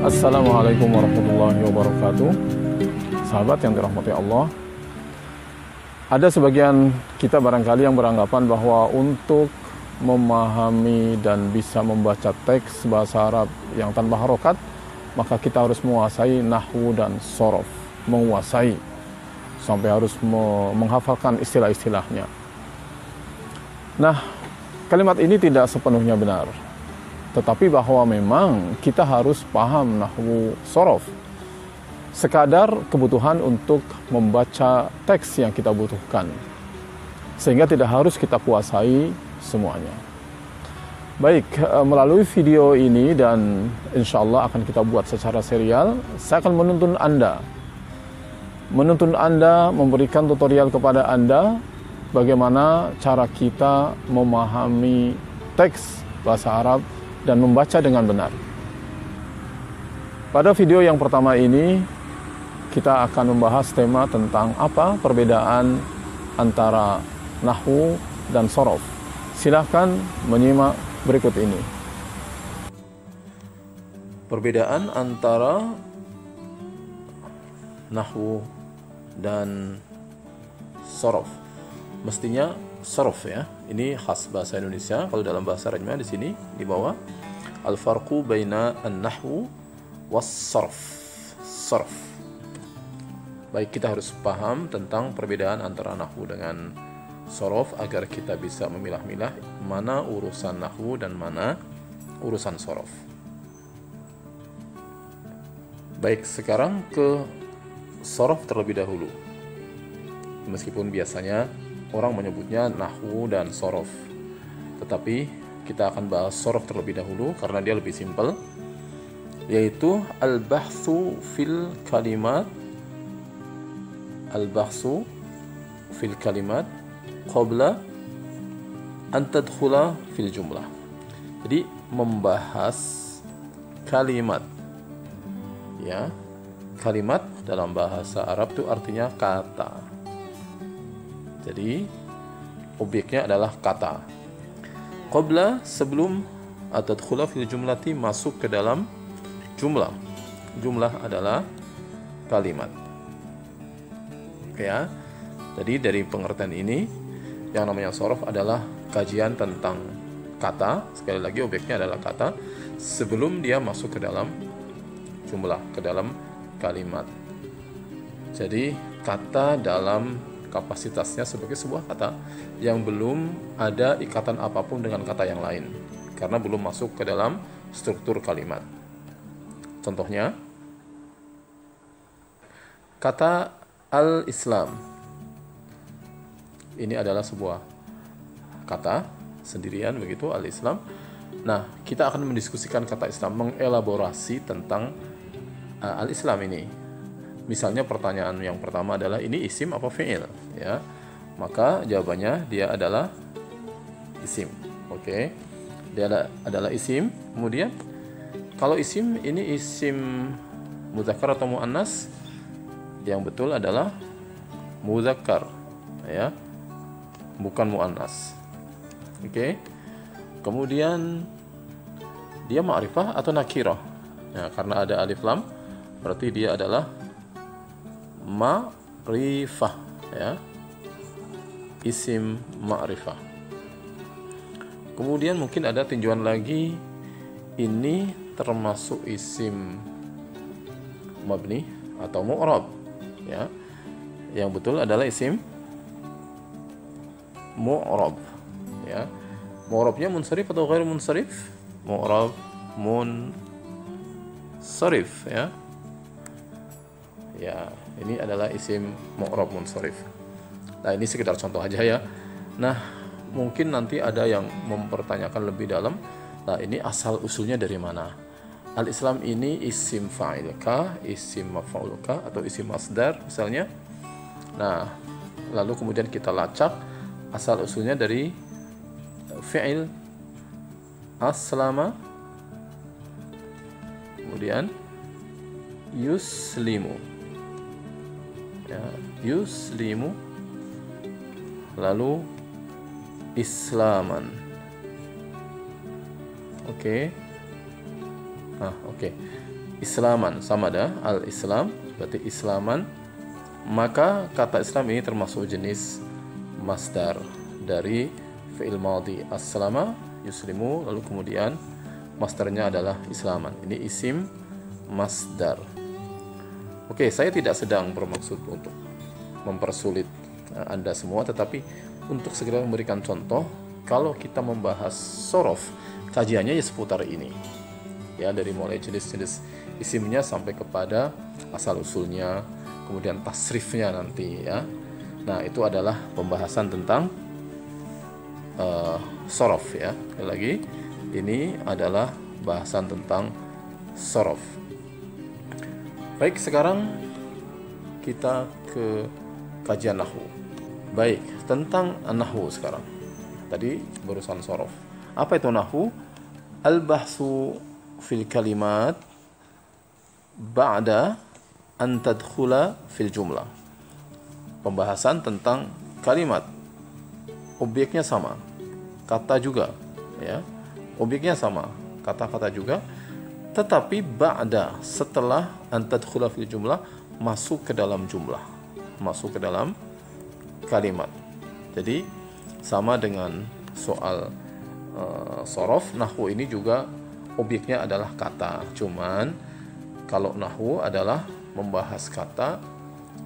Assalamualaikum warahmatullahi wabarakatuh. Sahabat yang dirahmati Allah, ada sebagian kita barangkali yang beranggapan bahwa untuk memahami dan bisa membaca teks bahasa Arab yang tanpa harokat, maka kita harus menguasai nahwu dan sorof, menguasai sampai harus menghafalkan istilah-istilahnya. Nah, kalimat ini tidak sepenuhnya benar, tetapi bahwa memang kita harus paham nahwu sorof sekadar kebutuhan untuk membaca teks yang kita butuhkan, sehingga tidak harus kita kuasai semuanya. Baik, melalui video ini dan insya Allah akan kita buat secara serial, saya akan menuntun Anda, memberikan tutorial kepada Anda bagaimana cara kita memahami teks bahasa Arab dan membaca dengan benar. Pada video yang pertama ini, kita akan membahas tema tentang apa perbedaan antara nahwu dan sorof. Silahkan menyimak berikut ini. Perbedaan antara nahwu dan sorof. Mestinya sorof ya. Ini khas bahasa Indonesia. Kalau dalam bahasa Arabnya di sini di bawah al-farqu baina an-nahwu was-sarf. Sarf. Baik, kita harus paham tentang perbedaan antara nahwu dengan sorof agar kita bisa memilah-milah mana urusan nahwu dan mana urusan sorof. Baik, sekarang ke sorof terlebih dahulu. Meskipun biasanya orang menyebutnya nahwu dan sorof, tetapi kita akan bahas sorof terlebih dahulu karena dia lebih simpel, yaitu al-bahthu fil kalimat qabla an tadkhula fil jumlah. Jadi membahas kalimat, ya, kalimat dalam bahasa Arab itu artinya kata. Jadi objeknya adalah kata. Qabla, sebelum, atadkhula fil jumlati, masuk ke dalam jumlah. Jumlah adalah kalimat. Ya. Jadi dari pengertian ini, yang namanya sorof adalah kajian tentang kata. Sekali lagi objeknya adalah kata sebelum dia masuk ke dalam jumlah, ke dalam kalimat. Jadi kata dalam kapasitasnya sebagai sebuah kata yang belum ada ikatan apapun dengan kata yang lain karena belum masuk ke dalam struktur kalimat. Contohnya, kata al-Islam ini adalah sebuah kata sendirian begitu, al-Islam. Nah, kita akan mendiskusikan kata Islam, mengelaborasi tentang al-Islam ini. Misalnya pertanyaan yang pertama adalah ini isim apa fi'il, ya. Maka jawabannya dia adalah isim. Oke. Dia adalah isim. Kemudian kalau isim ini isim mudzakkar atau muannas? Yang betul adalah mudzakkar, ya. Bukan muannas. Oke. Kemudian dia ma'rifah atau nakirah. Nah, karena ada alif lam berarti dia adalah ma'rifah, ya, isim ma'rifah. Kemudian mungkin ada tinjauan lagi, ini termasuk isim mabni atau mu'rab, ya. Yang betul adalah isim mu'rab, ya. Mu'rabnya munsharif atau ghair munsharif? Mu'rab munsharif, ya. Ya, ini adalah isim mu'rab munsharif. Nah, ini sekedar contoh aja ya. Nah, mungkin nanti ada yang mempertanyakan lebih dalam, nah ini asal usulnya dari mana? Al-Islam ini isim fa'il kah, isim maf'ul kah, atau isim masdar misalnya. Nah, lalu kemudian kita lacak asal usulnya dari fi'il aslama, kemudian yuslimu, ya, yuslimu, lalu islaman. Oke. Oke. islaman, sama dah, al-islam berarti islaman. Maka kata Islam ini termasuk jenis masdar dari fi'il madhi aslama yuslimu, lalu kemudian masdarnya adalah islaman. Ini isim masdar. Oke, saya tidak sedang bermaksud untuk mempersulit Anda semua, tetapi untuk segera memberikan contoh. Kalau kita membahas sorof, kajiannya ya seputar ini ya, dari mulai jenis-jenis isimnya sampai kepada asal usulnya, kemudian tasrifnya nanti ya. Nah, itu adalah pembahasan tentang sorof ya. Sekali lagi, ini adalah bahasan tentang sorof. Baik, sekarang kita ke kajian nahwu. Baik, tentang nahwu sekarang. Tadi barusan sorof. Apa itu nahwu? Al-bahsu fil kalimat ba'da an tadkhula fil jumlah. Pembahasan tentang kalimat. Objeknya sama, kata juga ya. Objeknya sama, kata-kata juga, tetapi ba'da, setelah an tadkhula fil jumlah, masuk ke dalam jumlah, masuk ke dalam kalimat. Jadi sama dengan soal sorof, nahwu ini juga objeknya adalah kata. Cuman kalau nahwu adalah membahas kata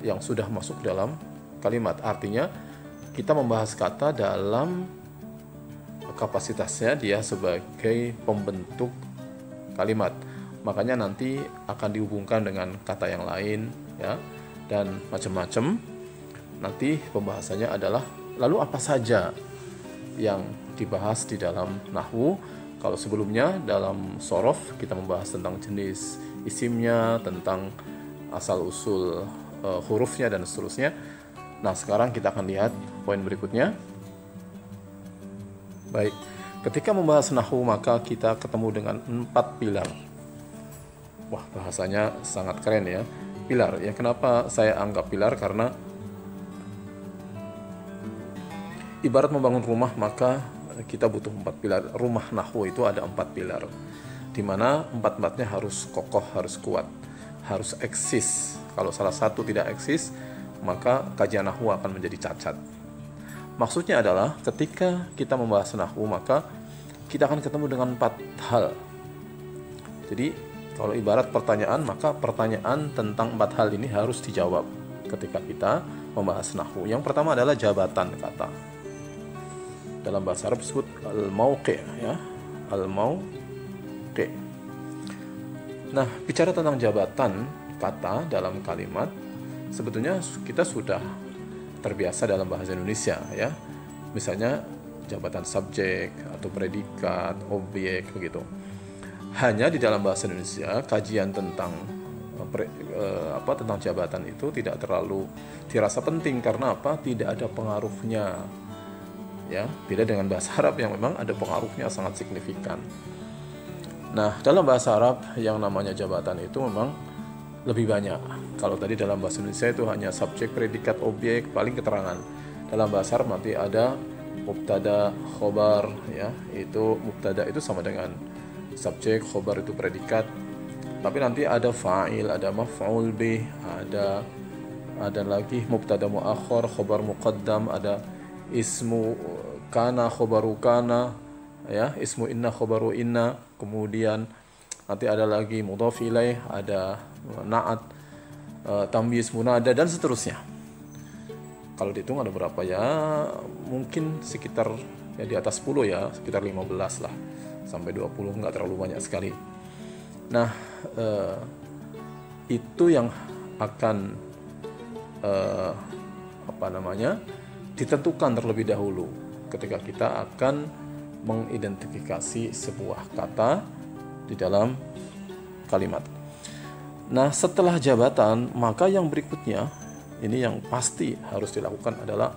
yang sudah masuk dalam kalimat. Artinya kita membahas kata dalam kapasitasnya dia sebagai pembentuk kalimat. Makanya nanti akan dihubungkan dengan kata yang lain ya, dan macam-macam. Nanti pembahasannya adalah lalu apa saja yang dibahas di dalam nahwu. Kalau sebelumnya dalam sorof kita membahas tentang jenis isimnya, tentang asal usul hurufnya dan seterusnya. Nah, sekarang kita akan lihat poin berikutnya. Baik, ketika membahas nahwu maka kita ketemu dengan 4 pilar. Wah, bahasanya sangat keren ya. Pilar, ya kenapa saya anggap pilar? Karena ibarat membangun rumah maka kita butuh 4 pilar. Rumah nahwu itu ada 4 pilar, di mana 4-4-nya harus kokoh, harus kuat, harus eksis. Kalau salah satu tidak eksis, maka kajian nahwu akan menjadi cacat. Maksudnya adalah ketika kita membahas nahwu maka kita akan ketemu dengan 4 hal. Jadi kalau ibarat pertanyaan, maka pertanyaan tentang 4 hal ini harus dijawab ketika kita membahas nahwu. Yang pertama adalah jabatan kata. Dalam bahasa Arab disebut al-mauqi' ya, al-mauqi'. Nah, bicara tentang jabatan kata dalam kalimat, sebetulnya kita sudah terbiasa dalam bahasa Indonesia ya. Misalnya jabatan subjek atau predikat, objek begitu. Hanya di dalam bahasa Indonesia kajian tentang tentang jabatan itu tidak terlalu dirasa penting. Karena apa? Tidak ada pengaruhnya. Ya, beda dengan bahasa Arab yang memang ada pengaruhnya sangat signifikan. Nah, dalam bahasa Arab yang namanya jabatan itu memang lebih banyak. Kalau tadi dalam bahasa Indonesia itu hanya subjek, predikat, objek, paling keterangan. Dalam bahasa Arab nanti ada mubtada, khobar ya. Itu mubtada itu sama dengan subjek, khobar itu predikat. Tapi nanti ada fa'il, ada maf'ul bih, ada lagi mubtada muakhar, khobar muqaddam, ada ismu kana, khobaru kana ya, ismu inna, khobaru inna. Kemudian nanti ada lagi mudhaf ilaih, ada na'at, tamyiz, munada, dan seterusnya. Kalau dihitung ada berapa ya? Mungkin sekitar ya di atas 10 ya, sekitar 15 lah. Sampai 20, nggak terlalu banyak sekali. Nah, itu yang akan ditentukan terlebih dahulu ketika kita akan mengidentifikasi sebuah kata di dalam kalimat. Nah, setelah jabatan, maka yang berikutnya ini yang pasti harus dilakukan adalah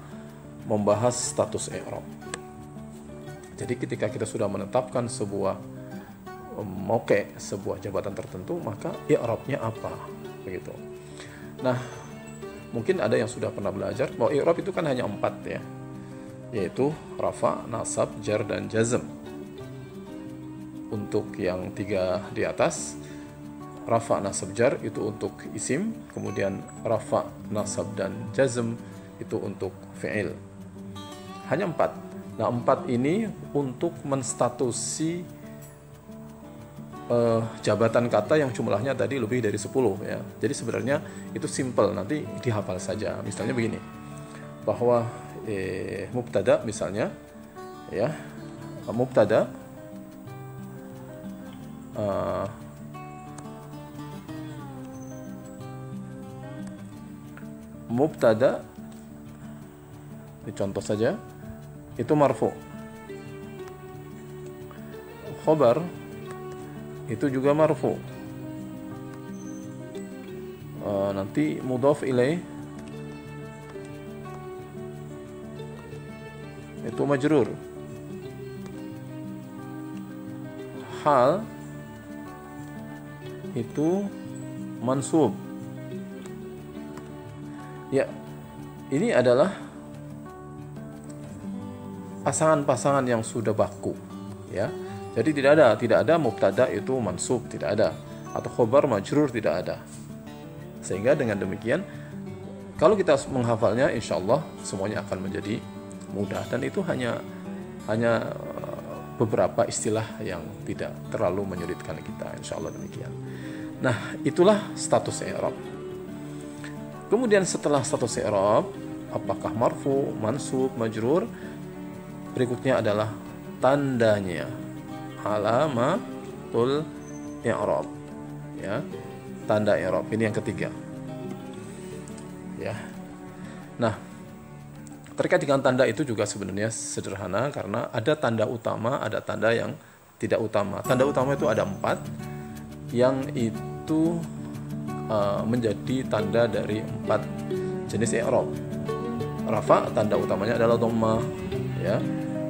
membahas status i'rab. Jadi ketika kita sudah menetapkan sebuah mauqi', sebuah jabatan tertentu, maka i'rabnya apa? Begitu. Nah, mungkin ada yang sudah pernah belajar bahwa i'rab itu kan hanya 4 ya, yaitu rafa, nasab, jar, dan jazm. Untuk yang 3 di atas, rafa, nasab, jar itu untuk isim, kemudian rafa, nasab, dan jazm itu untuk fi'il. Hanya 4. Nah, 4 ini untuk menstatusi jabatan kata yang jumlahnya tadi lebih dari 10 ya. Jadi sebenarnya itu simple, nanti dihafal saja. Misalnya begini, bahwa mubtada misalnya ya, mubtada mubtada, ini contoh saja, itu marfu. Khobar itu juga marfu. Nanti mudhaf ilaih itu majrur. Hal itu mansub. Ya, ini adalah pasangan-pasangan yang sudah baku ya. Jadi tidak ada mubtada itu mansub, tidak ada, atau khobar majrur, tidak ada. Sehingga dengan demikian kalau kita menghafalnya, insya Allah semuanya akan menjadi mudah, dan itu hanya beberapa istilah yang tidak terlalu menyulitkan kita, insya Allah demikian. Nah, itulah status i'rab. Kemudian setelah status i'rab, apakah marfu, mansub, majrur, berikutnya adalah tandanya, alamatul i'rab ya, tanda i'rab. Ini yang ketiga ya. Nah, terkait dengan tanda itu juga sebenarnya sederhana, karena ada tanda utama, ada tanda yang tidak utama. Tanda utama itu ada 4 yang itu menjadi tanda dari 4 jenis i'rab. Rafa, tanda utamanya adalah dhammah ya.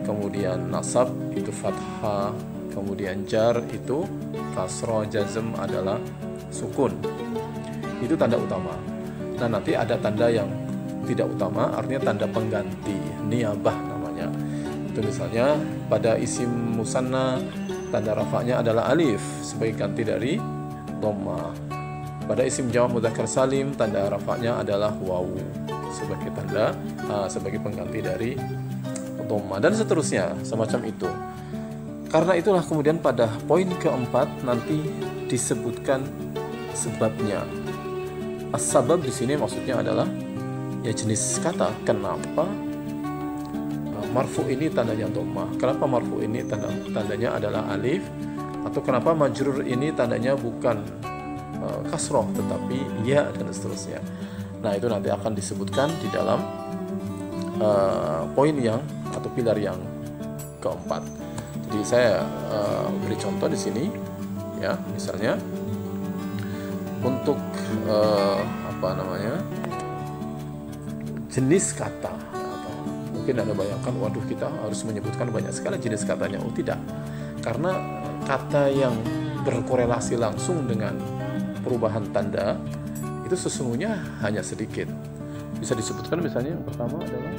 Kemudian nasab itu fathah, kemudian jar itu kasroh, jazm adalah sukun. Itu tanda utama. Nah, nanti ada tanda yang tidak utama, artinya tanda pengganti, niyabah namanya. Itu misalnya pada isim musanna, tanda rafa'nya adalah alif sebagai ganti dari dhammah. Pada isim jamak mudzakkar salim, tanda rafa'nya adalah wawu sebagai tanda sebagai pengganti dari dhammah, dan seterusnya semacam itu. Karena itulah kemudian pada poin keempat nanti disebutkan sebabnya. As-sabab di sini maksudnya adalah ya jenis kata. Kenapa marfu ini tandanya dhammah? Kenapa marfu ini tandanya adalah alif? Atau kenapa majrur ini tandanya bukan kasroh tetapi ya, dan seterusnya. Nah, itu nanti akan disebutkan di dalam poin yang atau pilar yang keempat. Jadi saya beri contoh di sini ya, misalnya untuk jenis kata, atau mungkin Anda bayangkan, waduh, kita harus menyebutkan banyak sekali jenis katanya. Oh tidak, karena kata yang berkorelasi langsung dengan perubahan tanda itu sesungguhnya hanya sedikit. Bisa disebutkan misalnya yang pertama adalah,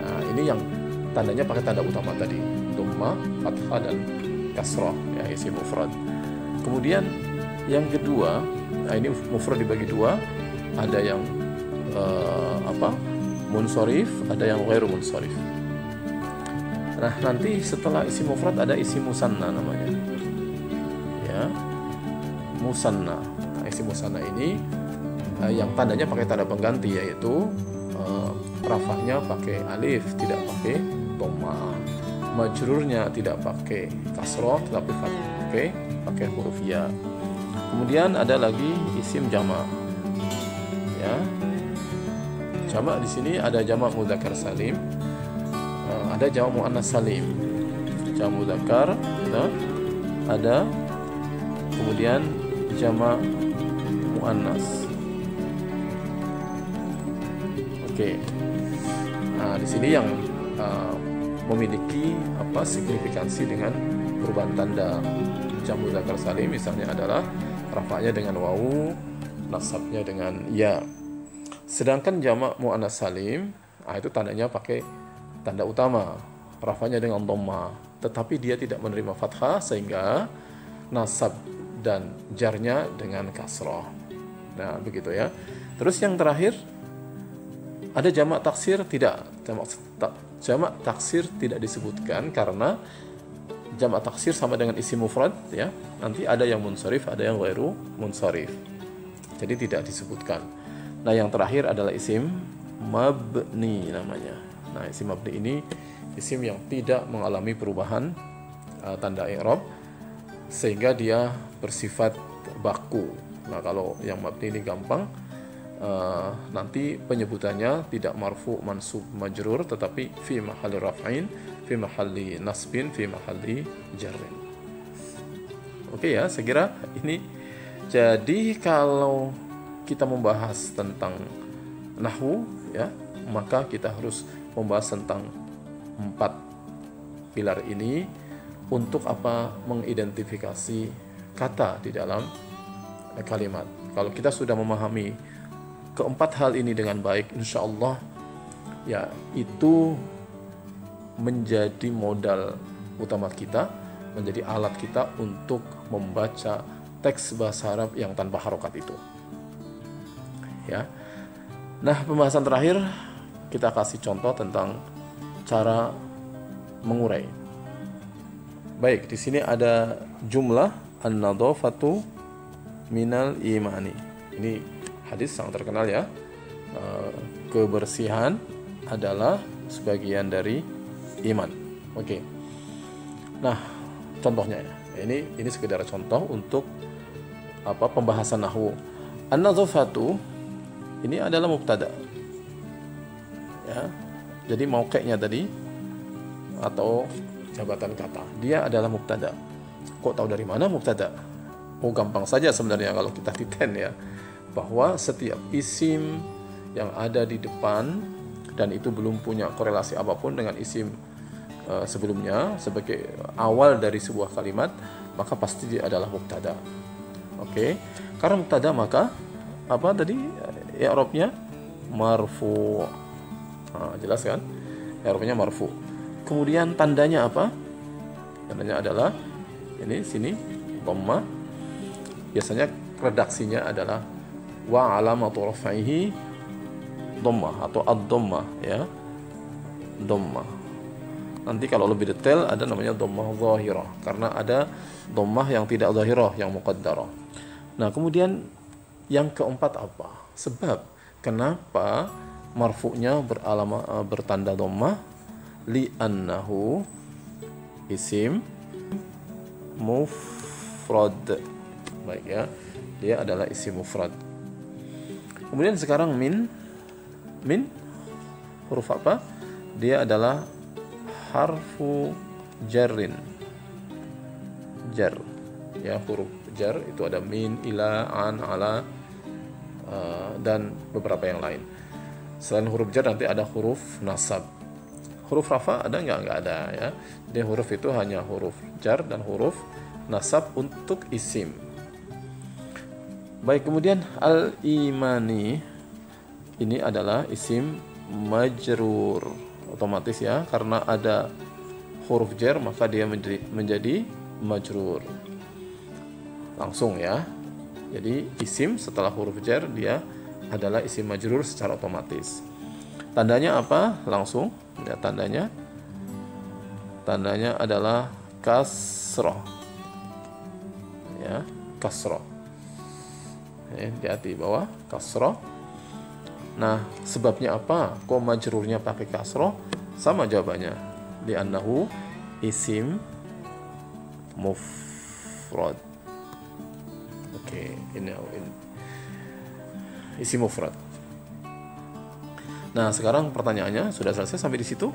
nah ini yang tandanya pakai tanda utama tadi, dhammah, fathah, dan kasrah ya, isim mufrad. Kemudian yang kedua, nah ini mufrad dibagi dua, ada yang munsharif, ada yang ghairu munsharif. Nah, nanti setelah isim mufrad ada isim musanna namanya ya, musanna. Nah, isim musanna ini yang tandanya pakai tanda pengganti, yaitu rafa'nya pakai alif, tidak pakai dhammah. Majrurnya tidak pakai kasroh tetapi pakai huruf ya. Kemudian ada lagi isim jamak ya. Jamak di sini ada jamak mudzakkar salim, ada jamak muannas salim. Jamak mudzakkar ada, kemudian jamak muannas. Oke. Nah, di sini yang memiliki signifikansi dengan perubahan tanda. Jamak mudzakkar salim misalnya adalah rafa'nya dengan wawu, nasabnya dengan ya. Sedangkan jamak muannas salim, itu tandanya pakai tanda utama, rafa'nya dengan dhammah, tetapi dia tidak menerima fathah, sehingga nasab dan jarnya dengan kasroh. Nah, begitu ya. Terus yang terakhir ada jamak taksir, tidak. Jamak taksir tidak disebutkan karena jamak taksir sama dengan isim mufrad ya. Nanti ada yang munsharif, ada yang ghairu munsharif. Jadi tidak disebutkan. Nah, yang terakhir adalah isim mabni namanya. Nah, isim mabni ini isim yang tidak mengalami perubahan tanda i'rab sehingga dia bersifat baku. Nah, kalau yang mabni ini gampang, nanti penyebutannya tidak marfu, mansub, majrur, tetapi fi mahalli raf'in, fi mahalli nasbin, fi mahalli jarrin. Oke ya, saya kira ini. Jadi kalau kita membahas tentang nahwu ya, maka kita harus membahas tentang 4 pilar ini untuk apa? Mengidentifikasi kata di dalam kalimat. Kalau kita sudah memahami keempat hal ini dengan baik, insya Allah ya itu menjadi modal utama kita, menjadi alat kita untuk membaca teks bahasa Arab yang tanpa harokat itu. Ya. Nah, pembahasan terakhir kita kasih contoh tentang cara mengurai. Baik, di sini ada jumlah an-nadhafatu minal imani. Ini hadis sangat terkenal ya. Kebersihan adalah sebagian dari iman. Oke. Nah, contohnya ya. Ini sekedar contoh untuk pembahasan nahwu. An-nadhafatu ini adalah mubtada. Ya. Jadi mauqi'nya tadi atau jabatan kata, dia adalah mubtada. Kok tahu dari mana mubtada? Oh, gampang saja sebenarnya kalau kita titen ya, bahwa setiap isim yang ada di depan dan itu belum punya korelasi apapun dengan isim sebelumnya sebagai awal dari sebuah kalimat, maka pasti dia adalah mubtada. Oke. Karena mubtada maka apa tadi i'rabnya marfu. Jelas kan? I'rabnya marfu. Kemudian tandanya apa? Tandanya adalah ini sini dhammah. Biasanya redaksinya adalah wa alamatu raf'ihi dhammah atau ad-dhammah ya. Dhammah. Nanti kalau lebih detail ada namanya dhammah zahirah karena ada dhammah yang tidak zahirah, yang muqaddarah. Nah, kemudian yang keempat apa? Sebab kenapa marfu'nya bertanda dhammah? Li'annahu isim mufrad. Baik ya, dia adalah isim mufrad. Kemudian sekarang min huruf apa? Dia adalah harfu jarrin. Jar ya, huruf jar itu ada min, ila, an, ala dan beberapa yang lain. Selain huruf jar nanti ada huruf nasab. Huruf rafa ada nggak? Nggak ada ya. Jadi huruf itu hanya huruf jar dan huruf nasab untuk isim. Baik, kemudian al-imani ini adalah isim majrur otomatis ya, karena ada huruf jar maka dia menjadi majrur langsung ya. Jadi isim setelah huruf jar dia adalah isim majrur secara otomatis. Tandanya apa? Langsung ya, tandanya adalah kasroh ya, kasroh ya, di bawah kasroh. Nah, sebabnya apa? Kok majrurnya pakai kasroh? Sama jawabannya, li'annahu isim mufrad. Oke, ini isim mufrad. Nah, sekarang pertanyaannya sudah selesai sampai di situ?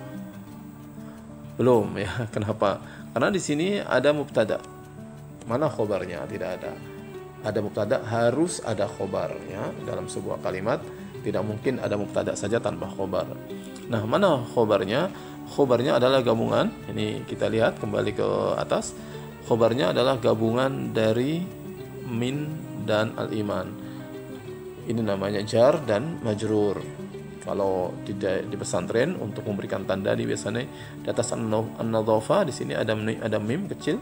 Belum ya. Kenapa? Karena di sini ada mubtada. Mana khobarnya? Tidak ada. Ada mubtada, harus ada khobarnya dalam sebuah kalimat. Tidak mungkin ada mubtada saja tanpa khobar. Nah, mana khobarnya? Khobarnya adalah gabungan. Ini kita lihat kembali ke atas. Khobarnya adalah gabungan dari min dan al-iman. Ini namanya jar dan majrur. Kalau di pesantren untuk memberikan tanda di biasanya di atas an-nadhafah di sini ada mim kecil.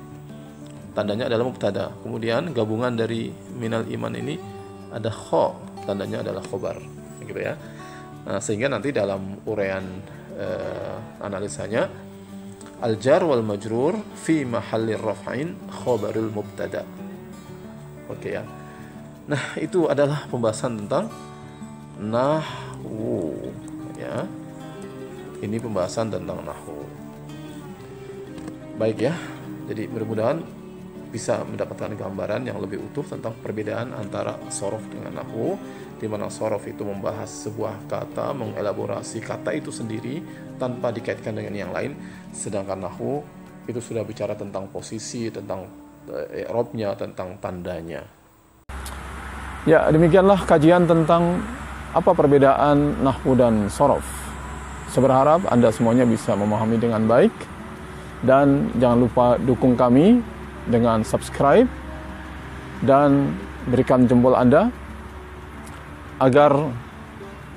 tandanya adalah mubtada. Kemudian gabungan dari minal iman ini ada kho, tandanya adalah khobar, gitu ya. Nah, sehingga nanti dalam uraian analisanya al jar wal majrur fi mahallir raf'in khobarul mubtada. Oke ya. Nah, itu adalah pembahasan tentang nahwu ya. Ini pembahasan tentang nahwu. Baik ya. Jadi mudah-mudahan bisa mendapatkan gambaran yang lebih utuh tentang perbedaan antara sorof dengan nahwu, di mana sorof itu membahas sebuah kata, mengelaborasi kata itu sendiri tanpa dikaitkan dengan yang lain, sedangkan nahwu itu sudah bicara tentang posisi, tentang i'rabnya, tentang tandanya. Ya, demikianlah kajian tentang apa perbedaan nahwu dan sorof. Saya berharap Anda semuanya bisa memahami dengan baik, dan jangan lupa dukung kami dengan subscribe dan berikan jempol Anda agar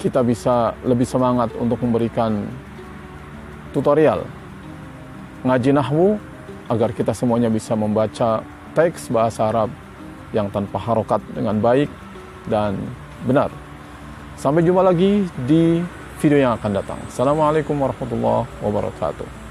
kita bisa lebih semangat untuk memberikan tutorial ngaji nahwu, agar kita semuanya bisa membaca teks bahasa Arab yang tanpa harokat dengan baik dan benar. Sampai jumpa lagi di video yang akan datang. Assalamualaikum warahmatullahi wabarakatuh.